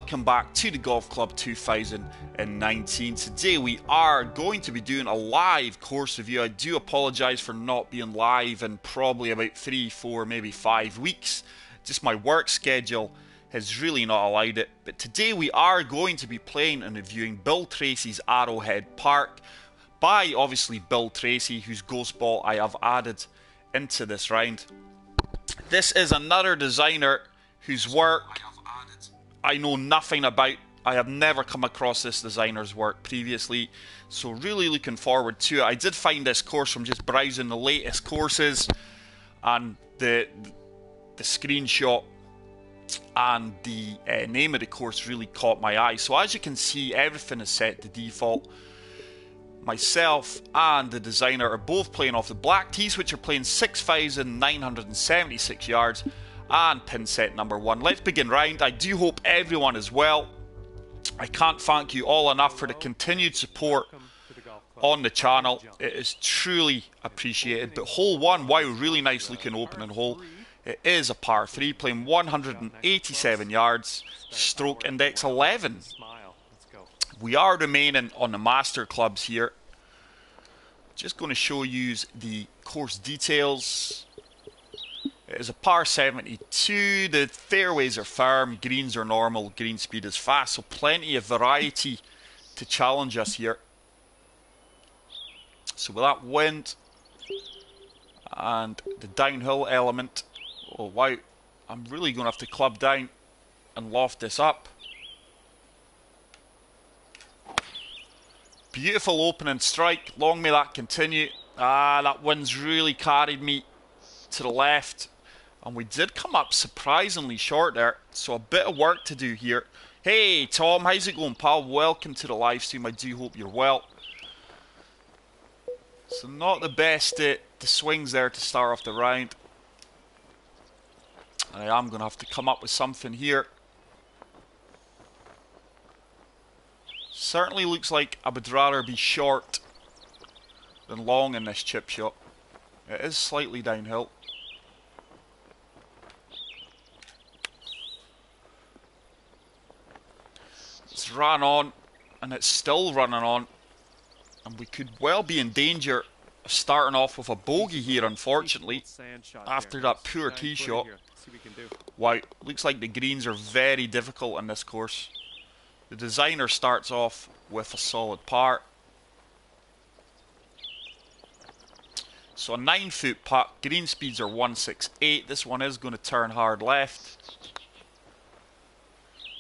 welcome back to the Golf Club 2019. Today we are going to be doing a live course review. I do apologise for not being live in probably about 3, 4, maybe 5 weeks. Just my work schedule has really not allowed it. But today we are going to be playing and reviewing Bill Tracey's Arrowhead Park by obviously Bill Tracey, whose ghost ball I have added into this round. This is another designer whose work I know nothing about. I have never come across this designer's work previously, so really looking forward to it. I did find this course from just browsing the latest courses, and the screenshot and the name of the course really caught my eye. So as you can see, everything is set to default. Myself and the designer are both playing off the black tees, which are playing 6,976 yards, and pin set number 1. Let's begin round. I do hope everyone is well. I can't thank you all enough for the continued support on the channel. It is truly appreciated. But hole 1, wow, really nice looking opening hole. It is a par 3, playing 187 yards, stroke index 11. We are remaining on the master clubs here. Just going to show you the course details. It is a par 72. The fairways are firm, greens are normal, green speed is fast, so plenty of variety to challenge us here. So with that wind and the downhill element, oh wow, I'm really going to have to club down and loft this up. Beautiful opening strike, long may that continue. That wind's really carried me to the left. And we did come up surprisingly short there, so a bit of work to do here. Hey Tom, how's it going, pal? Welcome to the live stream. I do hope you're well. So not the best the swings there to start off the round. And I am going to have to come up with something here. Certainly looks like I would rather be short than long in this chip shot. It is slightly downhill. It's ran on, and it's still running on, and we could well be in danger of starting off with a bogey here, unfortunately, after that poor tee shot. Wow, looks like the greens are very difficult in this course. The designer starts off with a solid par. So a 9-foot putt, green speeds are 168. This one is going to turn hard left.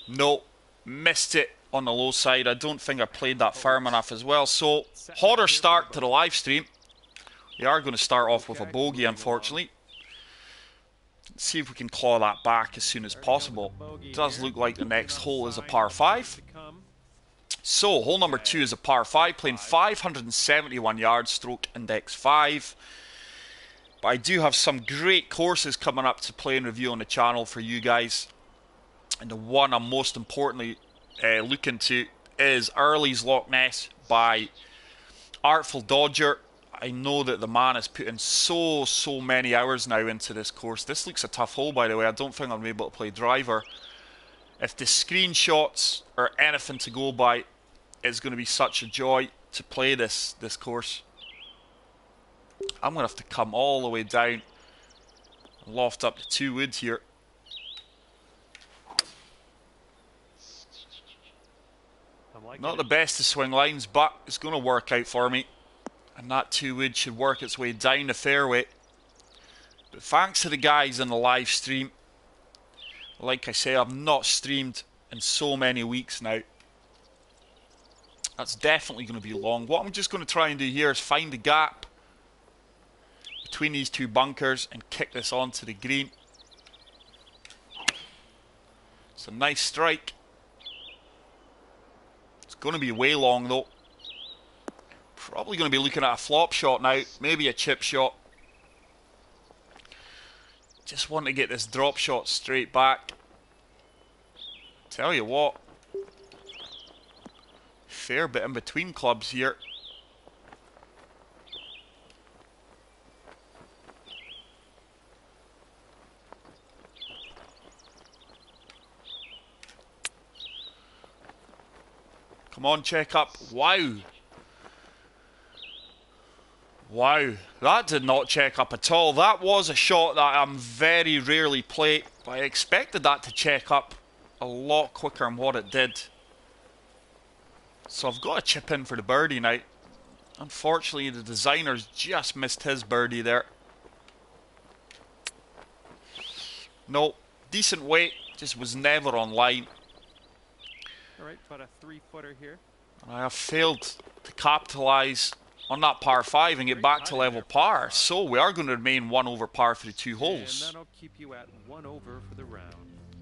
No. Missed it on the low side. I don't think I played that firm enough as well. So, hotter start to the live stream. We are going to start off with a bogey, unfortunately. Let's see if we can claw that back as soon as possible. It does look like the next hole is a par 5. So, hole number 2 is a par 5, playing 571 yards, stroke index 5. But I do have some great courses coming up to play and review on the channel for you guys. And the one I'm most importantly looking to is Early's Loch Ness by Artful Dodger. I know that the man has put in so many hours now into this course. This looks a tough hole, by the way. I don't think I'm able to play driver. If the screenshots are anything to go by, it's going to be such a joy to play this course. I'm going to have to come all the way down and loft up the 2 wood here. Not the best of swing lines, but it's going to work out for me. And that 2 wood should work its way down the fairway. But thanks to the guys in the live stream. Like I say, I've not streamed in so many weeks now. That's definitely going to be long. What I'm just going to try and do here is find the gap between these 2 bunkers and kick this onto the green. It's a nice strike. Going to be way long though. Probably going to be looking at a flop shot now, maybe a chip shot. Just want to get this drop shot straight back. Tell you what, fair bit in between clubs here. Come on, check up. Wow. Wow. That did not check up at all. That was a shot that I'm very rarely play. But I expected that to check up a lot quicker than what it did. So I've got to chip in for the birdie now. Unfortunately, the designer's just missed his birdie there. No, decent weight, just was never on line. Alright, about a 3-footer here. And I have failed to capitalise on that par 5 and get back to level par. So we are going to remain 1 over par for the 2 holes. And that'll keep you at 1 over for the round.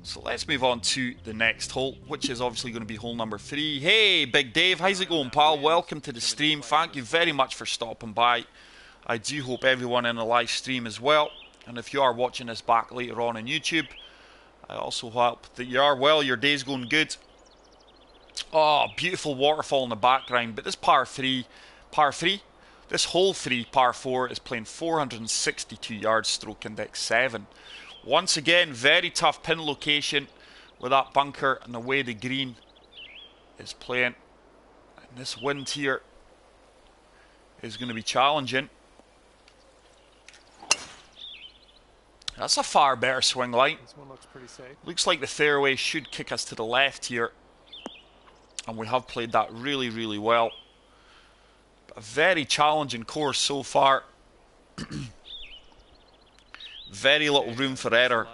So let's move on to the next hole, which is obviously going to be hole number 3. Hey, Big Dave, how's it going, pal? Welcome to the stream. Thank you very much for stopping by. I do hope everyone in the live stream as well. And if you are watching this back later on YouTube, I also hope that you are well, your day's going good. Oh, beautiful waterfall in the background. But this par 3, this hole 3, par 4, is playing 462 yards, stroke index 7. Once again, very tough pin location with that bunker and the way the green is playing. And this wind here is going to be challenging. That's a far better swing line. This one looks pretty safe. Looks like the fairway should kick us to the left here. And we have played that really, really well. A very challenging course so far. Very little room for error.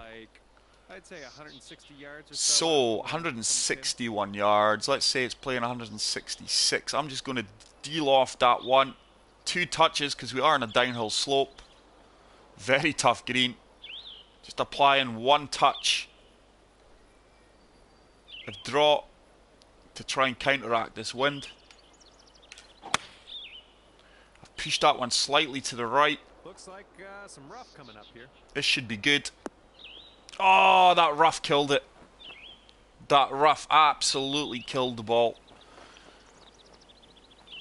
I'd say 160 yards or so 161 yards. Let's say it's playing 166. I'm just going to deal off that one. 2 touches because we are on a downhill slope. Very tough green. Just applying 1 touch of draw to try and counteract this wind. I've pushed that one slightly to the right. Looks like some rough coming up here. This should be good. Oh, that rough killed it. That rough absolutely killed the ball.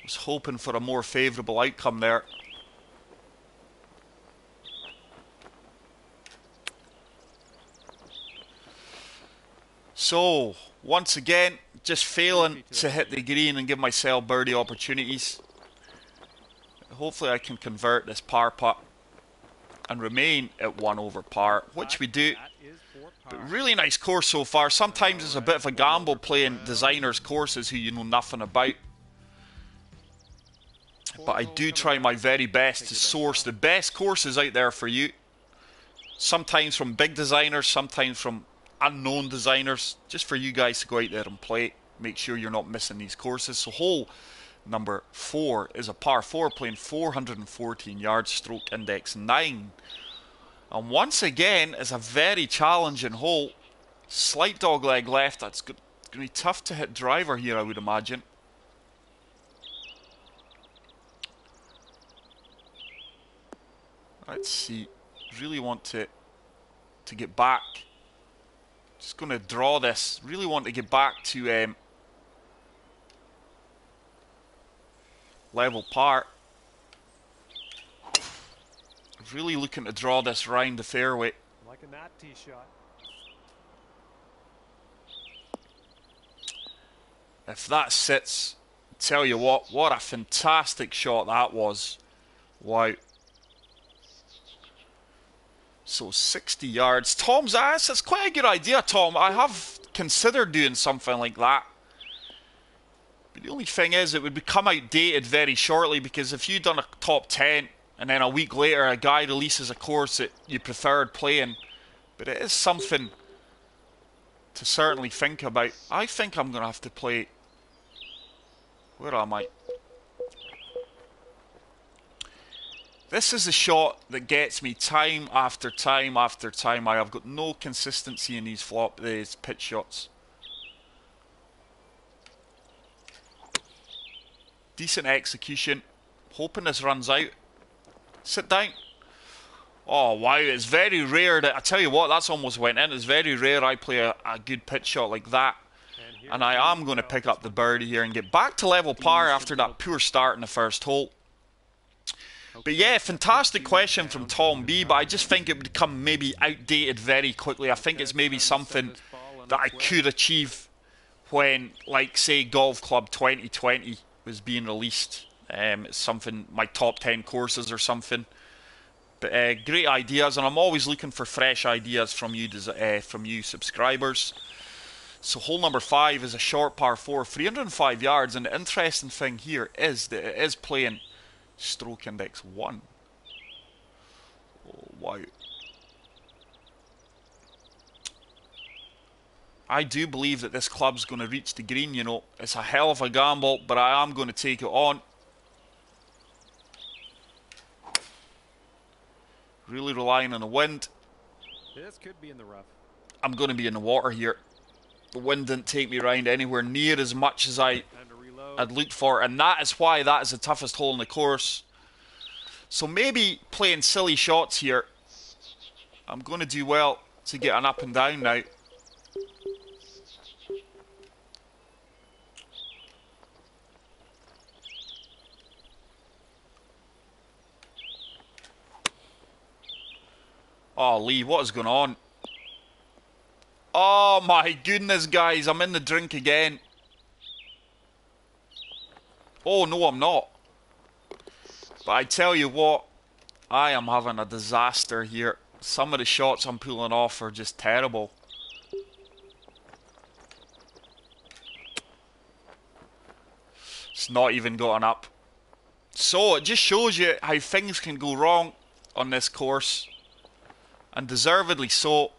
Was hoping for a more favourable outcome there. So, once again, just failing to hit the green and give myself birdie opportunities. Hopefully I can convert this par putt and remain at 1 over par, which we do. But really nice course so far. Sometimes it's a bit of a gamble playing designers' courses who you know nothing about. But I do try my very best to source the best courses out there for you. Sometimes from big designers, sometimes from unknown designers, just for you guys to go out there and play. Make sure you're not missing these courses. So hole number 4 is a par 4 playing 414 yards, stroke index 9. And once again, it's a very challenging hole. Slight dog leg left. That's going to be tough to hit driver here, I would imagine. Let's see. Really want to get back. Just going to draw this. Really want to get back to level par. Really looking to draw this round the fairway. Liking that tee shot. If that sits, tell you what a fantastic shot that was. Wow. So 60 yards. Tom's ass, that's quite a good idea, Tom. I have considered doing something like that. But the only thing is, it would become outdated very shortly, because if you'd done a top 10 and then a week later a guy releases a course that you preferred playing, but it is something to certainly think about. I think I'm going to have to play... Where am I? This is a shot that gets me time after time after time. I have got no consistency in these pitch shots. Decent execution. Hoping this runs out. Sit down. Oh wow, it's very rare that, I tell you what, that's almost went in. It's very rare I play a good pitch shot like that. And I am going to pick up the birdie here and get back to level par after that poor start in the first hole. But yeah, fantastic question from Tom B, but I just think it would become maybe outdated very quickly. I think it's maybe something that I could achieve when, like, say, Golf Club 2020 was being released. It's something, my top 10 courses or something. But great ideas, and I'm always looking for fresh ideas from you subscribers. So hole number 5 is a short par 4, 305 yards, and the interesting thing here is that it is playing stroke index 1. Oh, wow. I do believe that this club's going to reach the green, you know. It's a hell of a gamble, but I am going to take it on. Really relying on the wind. This could be in the rough. I'm going to be in the water here. The wind didn't take me around anywhere near as much as I'd looked for, and that is why that is the toughest hole in the course. So maybe playing silly shots here. I'm going to do well to get an up and down now. Oh, Lee, what is going on? Oh my goodness, guys, I'm in the drink again. Oh, no, I'm not. But I tell you what, I am having a disaster here. Some of the shots I'm pulling off are just terrible. It's not even gotten up. So, it just shows you how things can go wrong on this course. And deservedly so.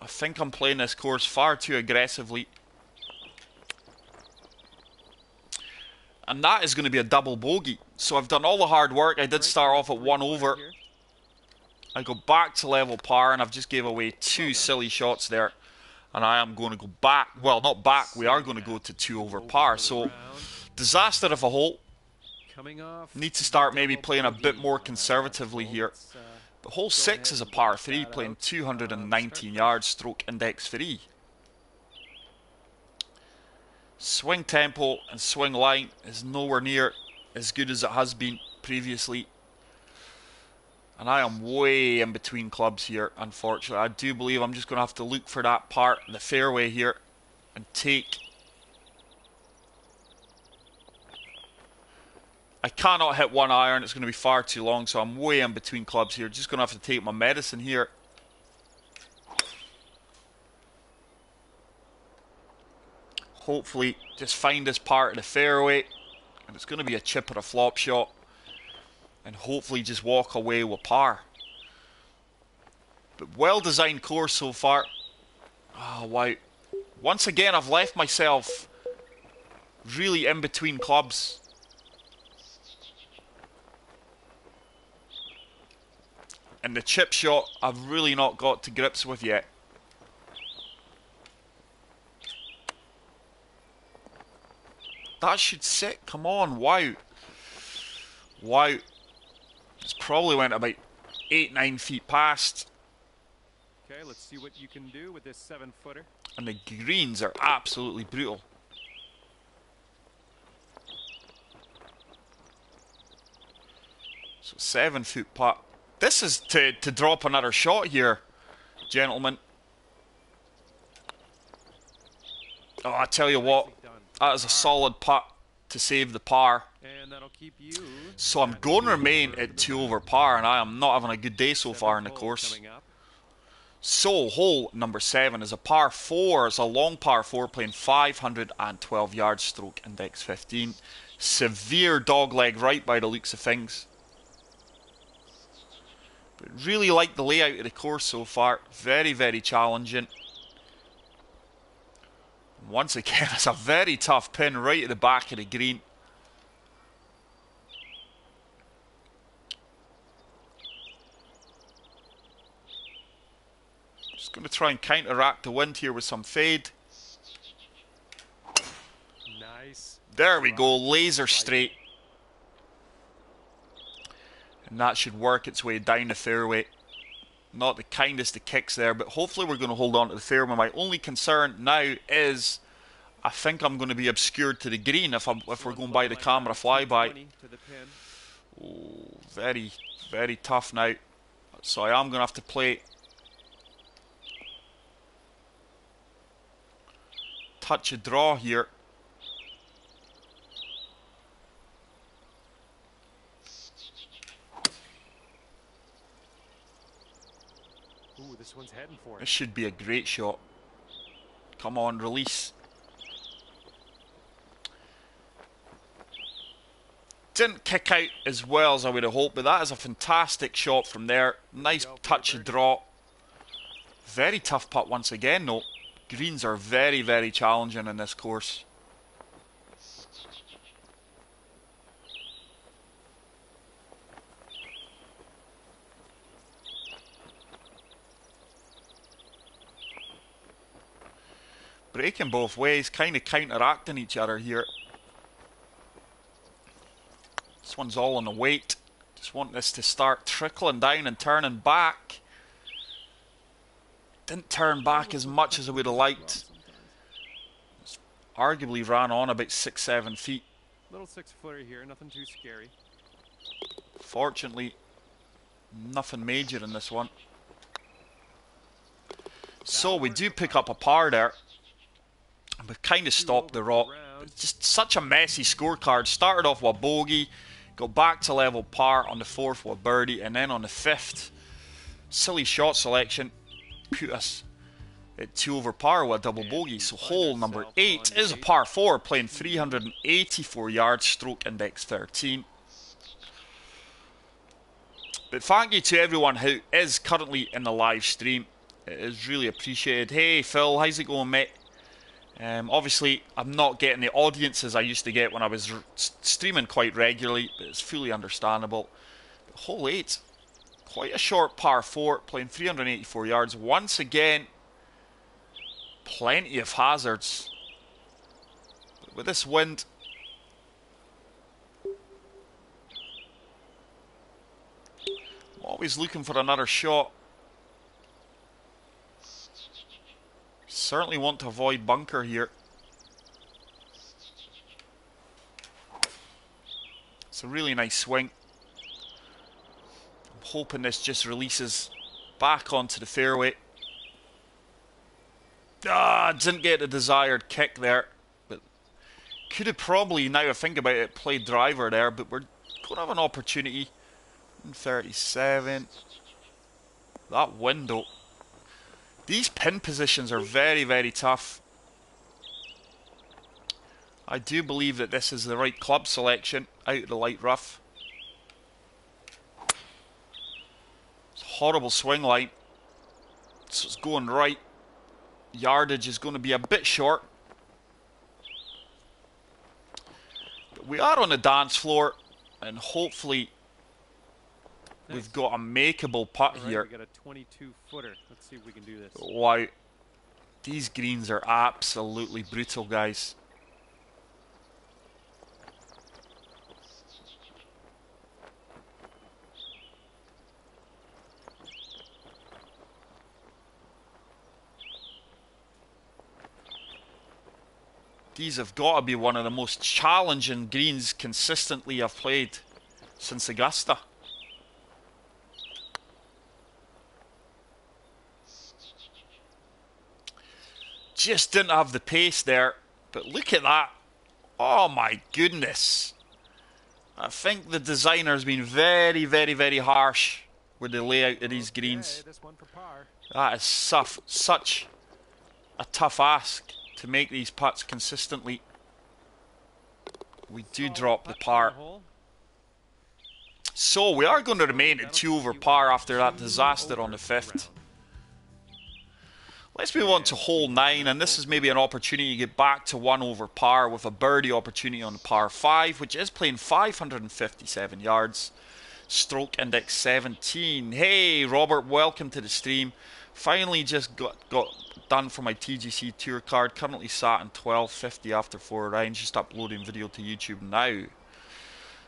I think I'm playing this course far too aggressively. And that is going to be a double bogey. So I've done all the hard work. I did start off at 1 over. I go back to level par, and I've just gave away 2 silly shots there. And I am going to go back. Well, not back. We are going to go to 2 over par. So, disaster of a hole. Need to start maybe playing a bit more conservatively here. But hole 6 is a par 3, playing 219 yards, stroke index 3. Swing tempo and swing line is nowhere near as good as it has been previously. And I am way in between clubs here, unfortunately. I do believe I'm just going to have to look for that part in the fairway here and take. I cannot hit 1 iron, it's going to be far too long, so I'm way in between clubs here. Just going to have to take my medicine here. Hopefully, just find this part of the fairway. And it's going to be a chip or a flop shot. And hopefully just walk away with par. But well-designed course so far. Oh, wow. Once again, I've left myself really in between clubs. And the chip shot, I've really not got to grips with yet. That should sit. Come on, wow. Wow. It's probably went about 8-9 feet past. Okay, let's see what you can do with this 7-footer. And the greens are absolutely brutal. So 7-foot putt. This is to drop another shot here, gentlemen. Oh, I tell you what, that is a solid putt to save the par. So I'm going to remain at 2 over par, and I am not having a good day so far in the course. So, hole number 7 is a par 4. It's a long par 4 playing 512 yards, stroke index 15. Severe dogleg right by the looks of things. But really like the layout of the course so far. Very, very challenging. Once again, it's a very tough pin right at the back of the green. Just going to try and counteract the wind here with some fade. Nice. There we go, laser straight. And that should work its way down the fairway. Not the kindest of kicks there, but hopefully we're going to hold on to the fairway. My only concern now is I think I'm going to be obscured to the green if we're going by the camera flyby. Oh, very, very tough now. So I am going to have to play touch of draw here. Ooh, this one's heading for it. This should be a great shot. Come on, release. Didn't kick out as well as I would have hoped, but that is a fantastic shot from there. Nice touch of draw. Very tough putt once again, though. Greens are very, very challenging in this course. Breaking both ways, kind of counteracting each other here. This one's all on the weight. Just want this to start trickling down and turning back. Didn't turn back as much as I would have liked. Arguably ran on about 6-7 feet. Little 6-footer here, nothing too scary. Fortunately, nothing major in this one. So we do pick up a par there. We've kind of stopped the rot. It's just such a messy scorecard. Started off with a bogey, go back to level par on the 4th with a birdie, and then on the 5th, silly shot selection put us at 2 over par with a double bogey. So hole number 8 is a par 4, playing 384 yards, stroke index 13. But thank you to everyone who is currently in the live stream. It is really appreciated. Hey Phil, how's it going, mate? Obviously, I'm not getting the audiences I used to get when I was streaming quite regularly, but it's fully understandable. But hole 8, quite a short par 4, playing 384 yards. Once again, plenty of hazards. But with this wind, I'm always looking for another shot. Certainly want to avoid bunker here. It's a really nice swing. I'm hoping this just releases back onto the fairway. Didn't get the desired kick there. But could have probably, now I think about it, played driver there. But we're going to have an opportunity. 37. That window. These pin positions are very, very tough. I do believe that this is the right club selection out of the light rough. It's a horrible swing line. So it's going right. Yardage is going to be a bit short. But we are on the dance floor, and hopefully we've got a makeable putt here. We got a 22-footer. Let's see if we can do this. Wow. These greens are absolutely brutal, guys. These have got to be one of the most challenging greens consistently I've played since Augusta. Just didn't have the pace there, but look at that. Oh my goodness. I think the designer's been very, very, very harsh with the layout of these greens. This one for par. That is such a tough ask to make these putts consistently. We do drop the par. So we are going to remain at 2 over par after that disaster on the 5th. Let's move on to hole 9, and this is maybe an opportunity to get back to 1 over par with a birdie opportunity on the par 5, which is playing 557 yards. Stroke index 17. Hey Robert, welcome to the stream. Finally just got done for my TGC tour card. Currently sat in 1250 after 4 rounds. Just uploading video to YouTube now.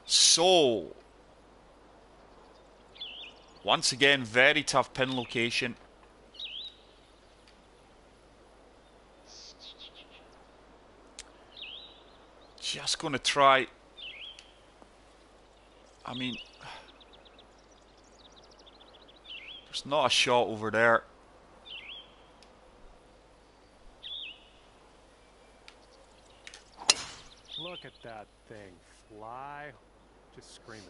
So, once again, very tough pin location. Just going to try. I mean, there's not a shot over there. Look at that thing fly. Just screaming.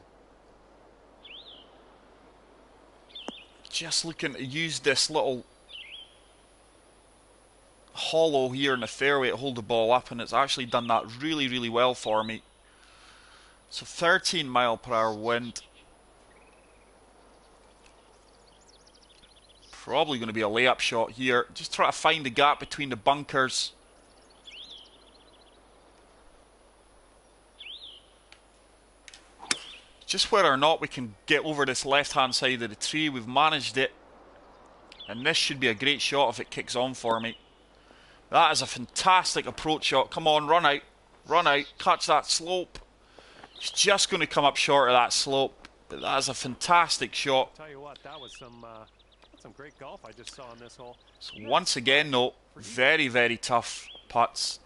Just looking to use this little hollow here in the fairway to hold the ball up, and it's actually done that really, really well for me. So 13 mile per hour wind. Probably going to be a layup shot here. Just try to find the gap between the bunkers. Just whether or not we can get over this left-hand side of the tree. We've managed it. And this should be a great shot if it kicks on for me. That is a fantastic approach shot. Come on, run out. Run out. Catch that slope. It's just going to come up short of that slope. But that is a fantastic shot. I'll tell you what, that was some great golf I just saw on this hole. So once again, though, very, very tough putts.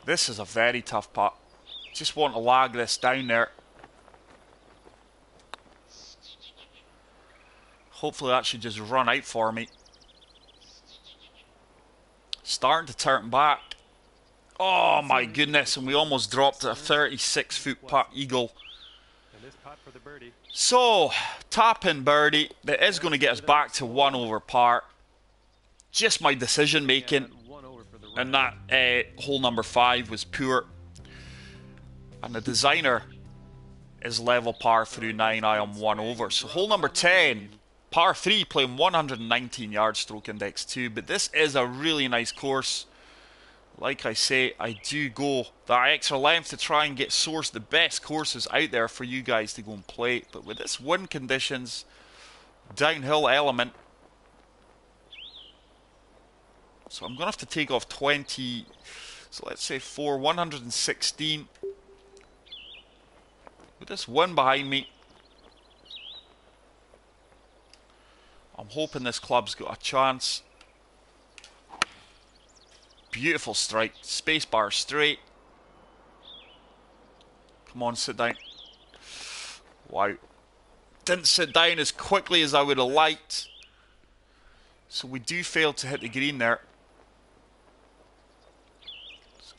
This is a very tough putt. Just want to lag this down there. Hopefully that should just run out for me. Starting to turn back. Oh my goodness, and we almost dropped a 36-foot putt eagle. So, tap-in birdie. That is going to get us back to 1 over par. Just my decision making. And that hole number 5 was poor. And the designer is level par through 9. I am 1 over. So hole number 10, par 3, playing 119 yards, stroke index 2. But this is a really nice course. Like I say, I do go that extra length to try and get sourced the best courses out there for you guys to go and play. But with this wind conditions, downhill element, so I'm going to have to take off 20, so let's say 116. With this wind behind me, I'm hoping this club's got a chance. Beautiful strike, space bar straight. Come on, sit down. Wow. Didn't sit down as quickly as I would have liked. So we do fail to hit the green there.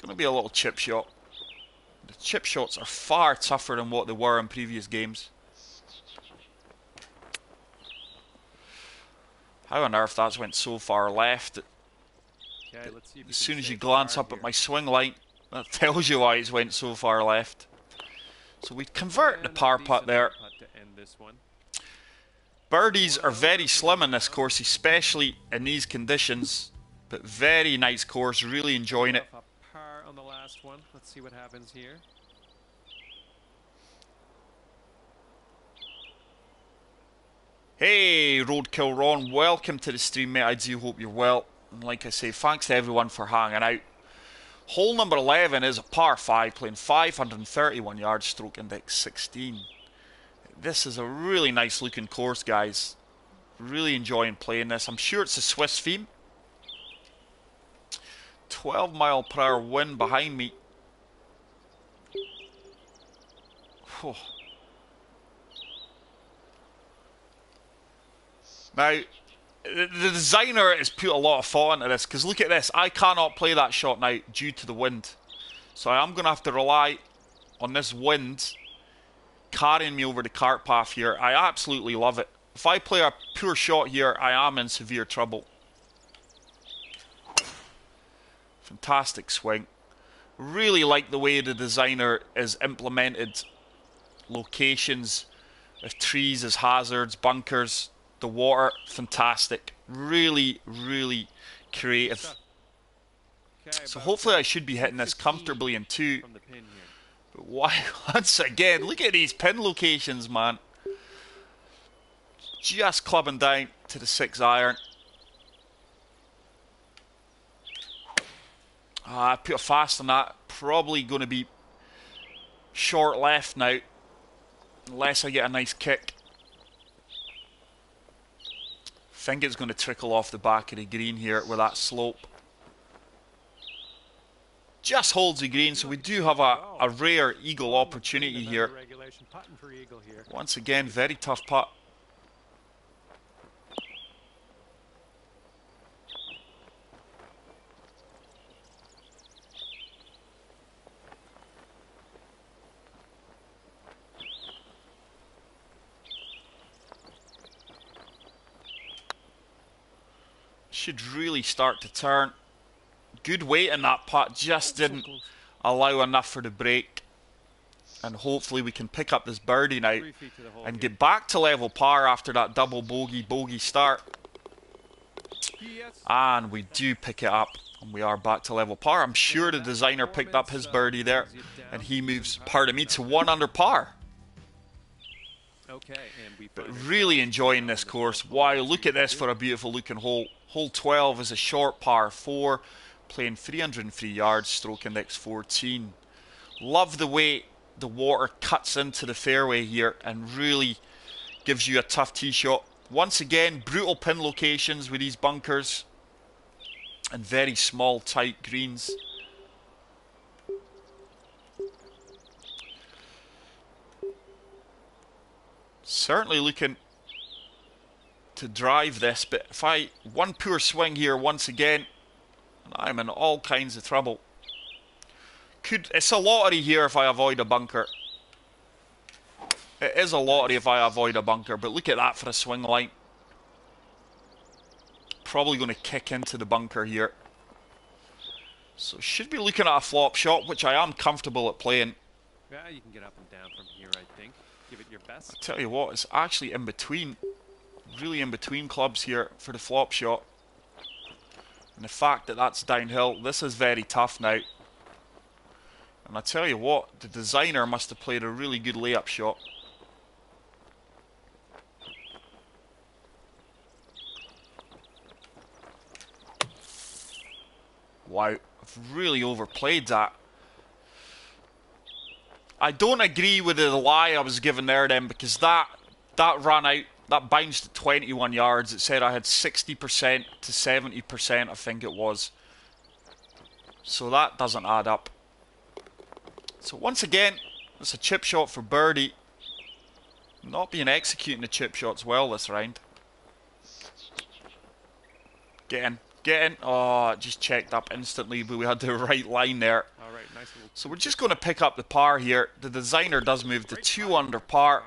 Going to be a little chip shot. The chip shots are far tougher than what they were in previous games. How on earth that's went so far left? Okay, let's see if as soon as you glance up at my swing line, that tells you why it's went so far left. So we convert the par putt there. Birdies are very slim in this course, especially in these conditions. But very nice course, really enjoying it. On the last one. Let's see what happens here. Hey, Roadkill Ron, welcome to the stream, mate. I do hope you're well. And like I say, thanks to everyone for hanging out. Hole number 11 is a par 5, playing 531 yards, stroke index 16. This is a really nice looking course, guys. Really enjoying playing this. I'm sure it's a Swiss theme. 12 mile per hour wind behind me. Oh. Now, the designer has put a lot of thought into this, because look at this. I cannot play that shot now due to the wind. So I am going to have to rely on this wind carrying me over the cart path here. I absolutely love it. If I play a poor shot here, I am in severe trouble. Fantastic swing. Really like the way the designer has implemented locations of trees as hazards, bunkers, the water. Fantastic. Really, really creative. So hopefully I should be hitting this comfortably in 2. But why, once again, look at these pin locations, man. Just clubbing down to the 6 iron. I put a fast on that. Probably going to be short left now, unless I get a nice kick. Think it's going to trickle off the back of the green here with that slope. just holds the green, so we do have a rare eagle opportunity here. Regulation putting for eagle here. Once again, very tough putt. Should really start to turn. Good weight in that putt, just didn't allow enough for the break. And hopefully we can pick up this birdie now and get back to level par after that double bogey start. And we do pick it up, and we are back to level par. I'm sure the designer picked up his birdie there, and he moves, pardon me, to 1 under par. But really enjoying this course. Wow, look at this for a beautiful looking hole. Hole 12 is a short par 4, playing 303 yards, stroke index 14. Love the way the water cuts into the fairway here and really gives you a tough tee shot. Once again, brutal pin locations with these bunkers and very small, tight greens. Certainly looking to drive this, but if one poor swing here once again, I'm in all kinds of trouble. It's a lottery here if I avoid a bunker. It is a lottery if I avoid a bunker, but look at that for a swing line. Probably going to kick into the bunker here. So should be looking at a flop shot, which I am comfortable at playing. Yeah, you can get up and down from here, I think. Give it your best. I tell you what, it's actually in between. Really in between clubs here for the flop shot. And the fact that that's downhill, this is very tough now. And I tell you what, the designer must have played a really good layup shot. Wow, I've really overplayed that. I don't agree with the lie I was given there then, because that ran out. That bounced at 21 yards. It said I had 60% to 70%, I think it was. So that doesn't add up. So once again, it's a chip shot for birdie. Not being executing the chip shots well this round. Get in. Get in. Oh, it just checked up instantly, but we had the right line there. All right, nice little So we're just going to pick up the par here. The designer does move to 2 under par.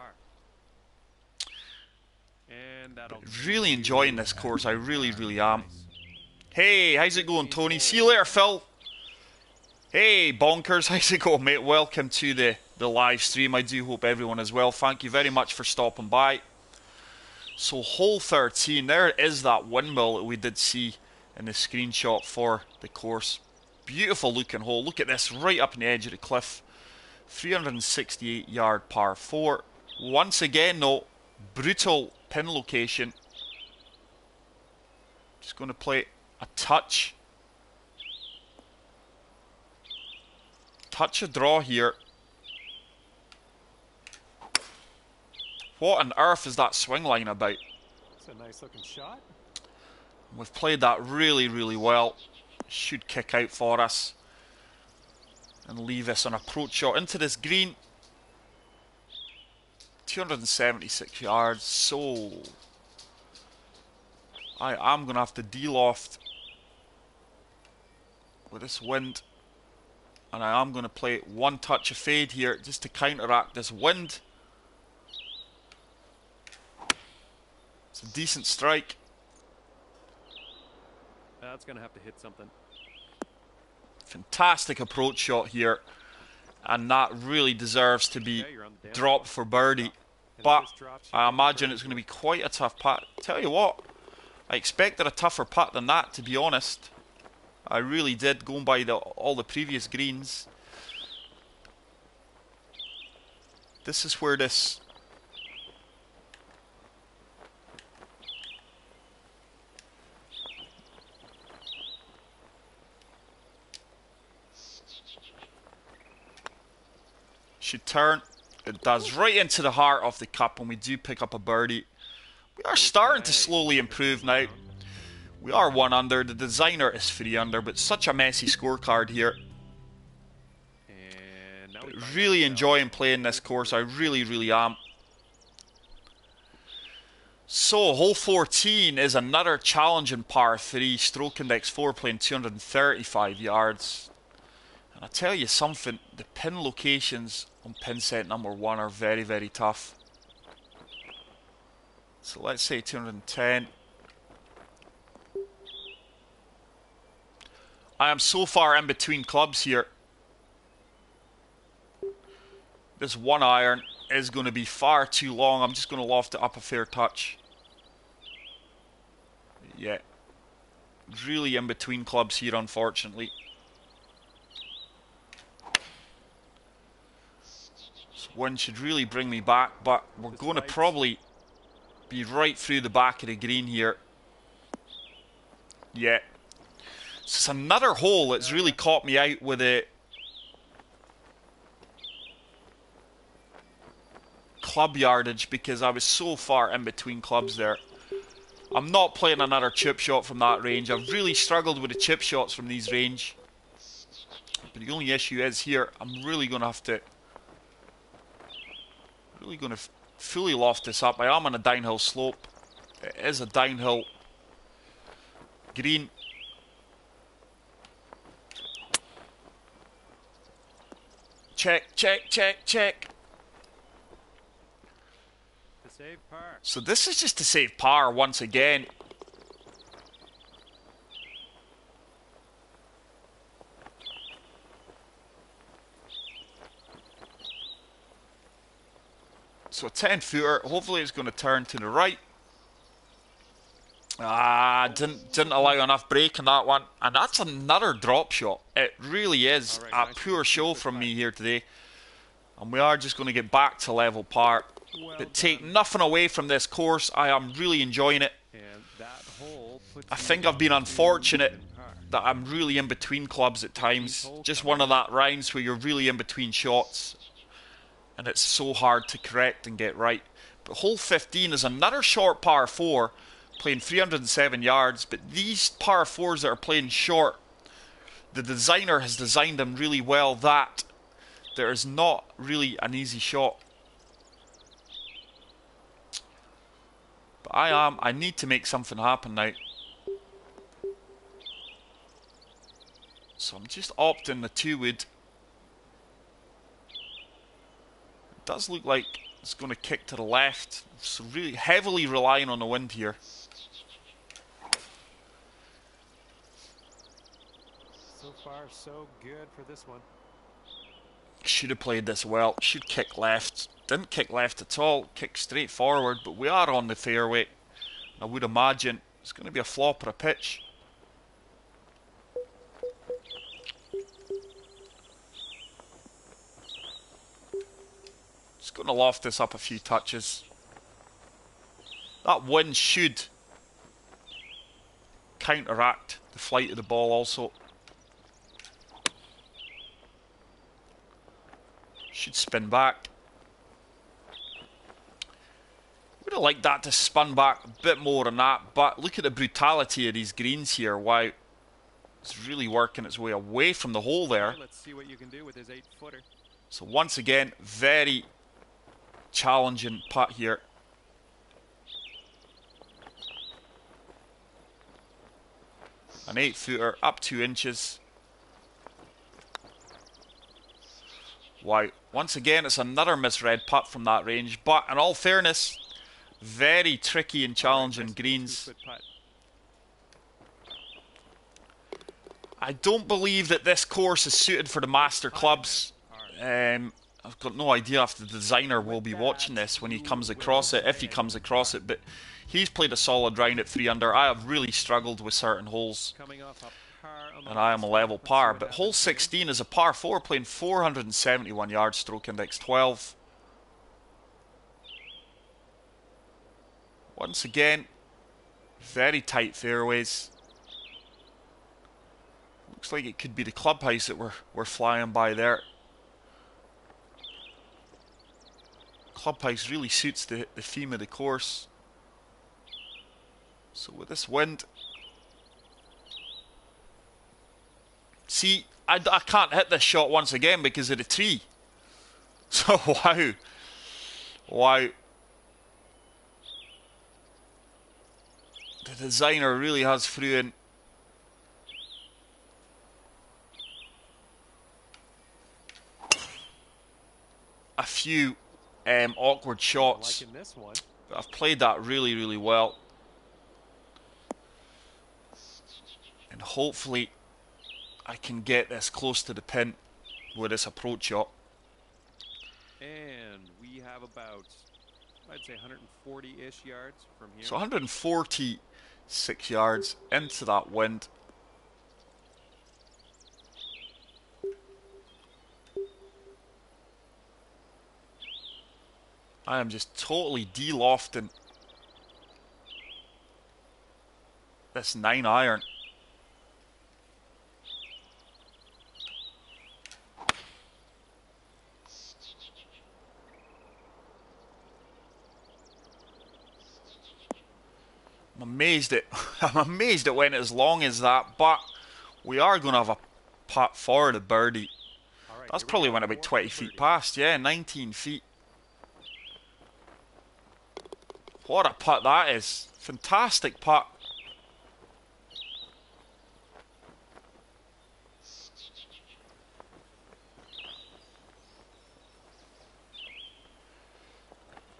Really enjoying this course. I really, really am. Hey, how's it going, Tony? See you later, Phil. Hey, Bonkers. How's it going, mate? Welcome to the live stream. I do hope everyone is well. Thank you very much for stopping by. So, hole 13. There is that windmill that we did see in the screenshot for the course. Beautiful looking hole. Look at this, right up on the edge of the cliff. 368 yard par 4. Once again, though, brutal pin location. Just going to play a touch of draw here. What on earth is that swing line about? It's a nice looking shot. We've played that really, really well. Should kick out for us and leave us an approach shot into this green. 276 yards, so I am going to have to de-loft with this wind, and I am going to play one touch of fade here just to counteract this wind. It's a decent strike. That's going to have to hit something. Fantastic approach shot here, and that really deserves to be dropped for birdie. But I imagine it's going to be quite a tough putt. Tell you what, I expected a tougher putt than that, to be honest. I really did, going by all the previous greens. This is where this should turn. It does, right into the heart of the cup, and we do pick up a birdie. We are starting to slowly improve now. We are 1 under. The designer is 3 under, but such a messy scorecard here. Really enjoying playing this course. I really, really am. So, hole 14 is another challenging par 3, stroke index 4, playing 235 yards. And I tell you something, the pin locations on pin set number 1 are very, very tough. So let's say 210. I am so far in between clubs here. This 1 iron is going to be far too long. I'm just going to loft it up a fair touch. Yeah. Really in between clubs here, unfortunately. This wind should really bring me back, but we're going to probably be right through the back of the green here. Yeah. So it's another hole that's really caught me out with it. Club yardage, because I was so far in between clubs there. I'm not playing another chip shot from that range. I've really struggled with the chip shots from these range. But the only issue is here, I'm really going to have to... fully loft this up. I am on a downhill slope. It is a downhill green. Check, check, check, check. Save par. So this is just to save par once again. So a 10-footer. Hopefully it's going to turn to the right. Didn't allow enough break in that one. And that's another drop shot. It really is a poor show from me here today. And we are just going to get back to level par. But take nothing away from this course. I am really enjoying it. I think I've been unfortunate that I'm really in between clubs at times. Just one of that rounds where you're really in between shots. And it's so hard to correct and get right. But hole 15 is another short par 4, playing 307 yards. But these par 4s that are playing short, the designer has designed them really well that there is not really an easy shot. But I need to make something happen now. So I'm just opting the 2-wood. It does look like it's going to kick to the left. So really heavily relying on the wind here. So far, so good for this one. Should have played this well. Should kick left. Didn't kick left at all. Kick straight forward. But we are on the fairway. I would imagine it's going to be a flop or a pitch. Just going to loft this up a few touches. That wind should counteract the flight of the ball also. Should spin back. Would have liked that to spin back a bit more than that, but look at the brutality of these greens here. Wow, it's really working its way away from the hole there. Let's see what you can do with his 8-footer. So once again, very challenging putt here. An 8-footer up 2 inches. Wow, once again it's another misread putt from that range, but in all fairness, very tricky and challenging greens. I don't believe that this course is suited for the master clubs. I've got no idea if the designer will be watching this when he comes across it, if he comes across it, but he's played a solid round at 3 under. I have really struggled with certain holes, and I am a level par. But hole 16 is a par 4, playing 471 yards, stroke index 12. Once again, very tight fairways. Looks like it could be the clubhouse that we're flying by there. Clubhouse really suits the theme of the course. So with this wind, see, I can't hit this shot once again because of the tree. So, wow. Wow. The designer really has threw in a few awkward shots. Liking this one. But I've played that really, really well. And hopefully I can get this close to the pin with this approach shot. And we have about, I'd say 140-ish yards from here. So 146 yards into that wind. I am just totally de-lofting this 9-iron. I'm amazed it went as long as that, but we are going to have a putt for the birdie. All right, That's here we probably go. went about 20 feet past, yeah, 19 feet. What a putt that is. Fantastic putt.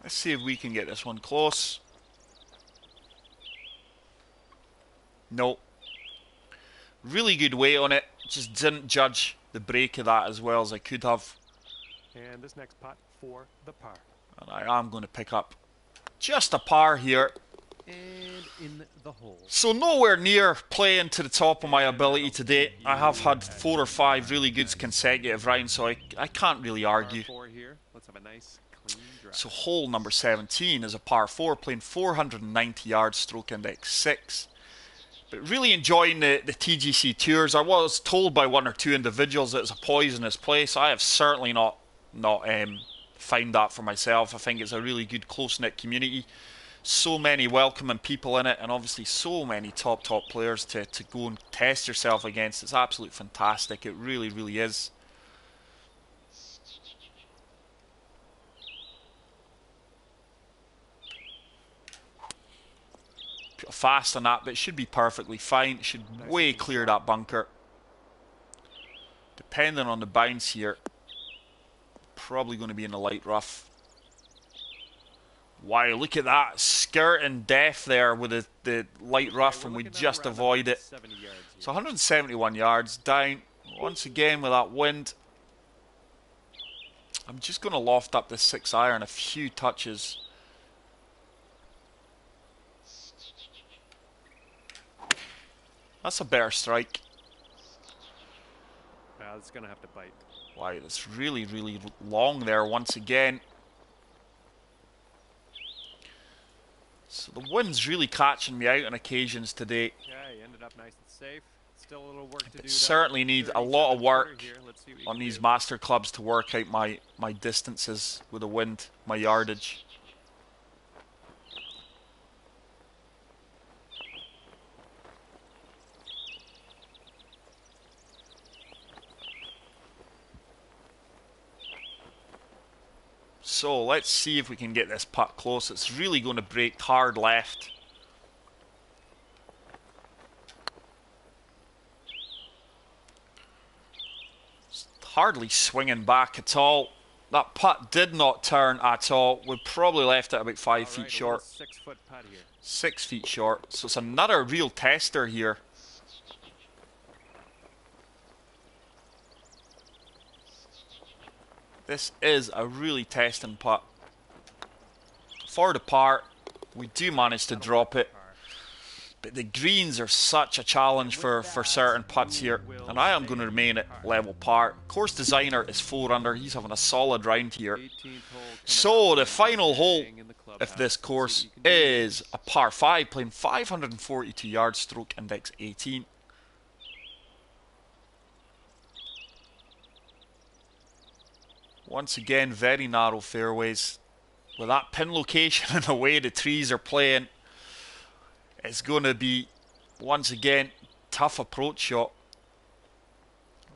Let's see if we can get this one close. Nope. Really good weight on it. Just didn't judge the break of that as well as I could have. And this next putt for the par. And I am going to pick up just a par here. And in the hole. So nowhere near playing to the top of my ability today. I have had 4 or 5 really good consecutive rounds, so I can't really argue. Par 4 here. Let's have a nice clean drive. So hole number 17 is a par 4, playing 490 yards, stroke index 6. But really enjoying the TGC Tours. I was told by 1 or 2 individuals that it's a poisonous place. I have certainly not found that for myself. I think it's a really good close-knit community. So many welcoming people in it, and obviously so many top players to go and test yourself against. It's absolutely fantastic. It really, really is. Fast on that, but it should be perfectly fine. It should way clear that bunker. Depending on the bounce here, probably going to be in the light rough. Wow, look at that skirting death there with the light rough, and we just avoid it. So 171 yards down once again with that wind. I'm just going to loft up the 6-iron a few touches. That's a better strike. It's going to have to bite. Wow, that's really, really long there once again. So the wind's really catching me out on occasions today. Yeah, he ended up nice and safe. Still a little work to do. Certainly need a lot of work on these master clubs to work out my distances with the wind, my yardage. So let's see if we can get this putt close. It's really going to break hard left. It's hardly swinging back at all. That putt did not turn at all. We probably left it about 5 feet short. 6-foot putt here. 6 feet short. So it's another real tester here. This is a really testing putt. For the par, we do manage to drop it. But the greens are such a challenge for certain putts here. And I am going to remain at level par. Course designer is 4 under. He's having a solid round here. So the final hole of this course is a par 5, playing 542 yards, stroke index 18. Once again, very narrow fairways. With that pin location and the way the trees are playing, it's going to be, once again, tough approach shot.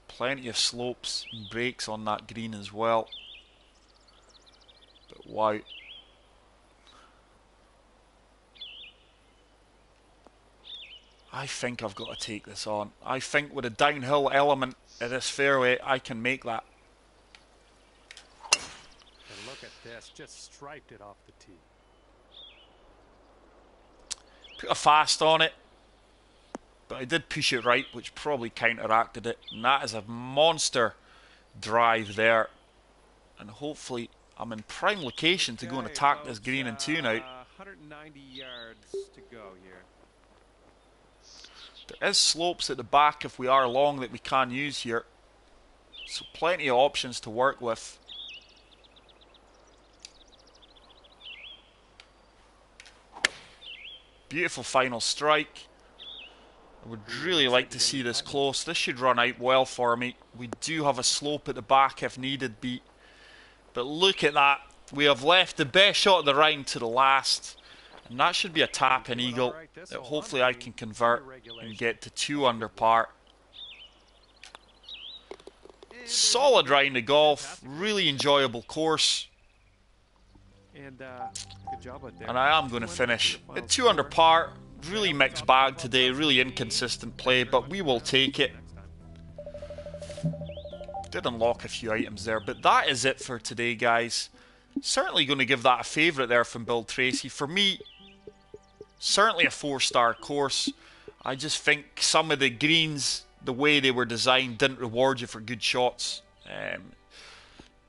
Plenty of slopes and breaks on that green as well. Wow. I think I've got to take this on. I think with a downhill element of this fairway, I can make that. And look at this, just striped it off the tee. Put a fast on it, but I did push it right, which probably counteracted it. And that is a monster drive there. And hopefully I'm in prime location to go and attack this green in 2 now. 190 yards to go here. There is slopes at the back if we are long that we can use here. So plenty of options to work with. Beautiful final strike. I would really like to see this close. This should run out well for me. We do have a slope at the back if needed be. But look at that. We have left the best shot of the round to the last. And that should be a tap and eagle that hopefully I can convert and get to 2 under par. Solid round of golf. Really enjoyable course. And good job out there. And I am going to finish at 2 under par. Really mixed bag today, really inconsistent play, but we will take it. Did unlock a few items there, but that is it for today, guys. Certainly going to give that a favourite there from Bill Tracey. For me, certainly a 4-star course. I just think some of the greens, the way they were designed, didn't reward you for good shots.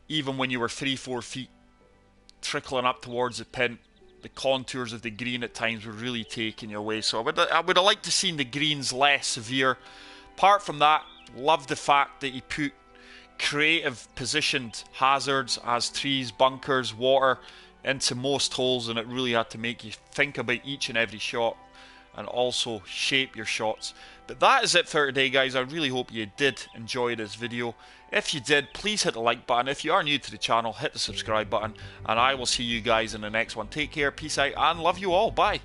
Even when you were 3-4 feet trickling up towards the pin, the contours of the green at times were really taking you away. So I would have liked to see the greens less severe. Apart from that, love the fact that he put creative positioned hazards as trees, bunkers, water into most holes, and it really had to make you think about each and every shot and also shape your shots. But that is it for today, guys. I really hope you did enjoy this video. If you did, please hit the like button. If you are new to the channel, hit the subscribe button, and I will see you guys in the next one. Take care, peace out, and love you all. Bye.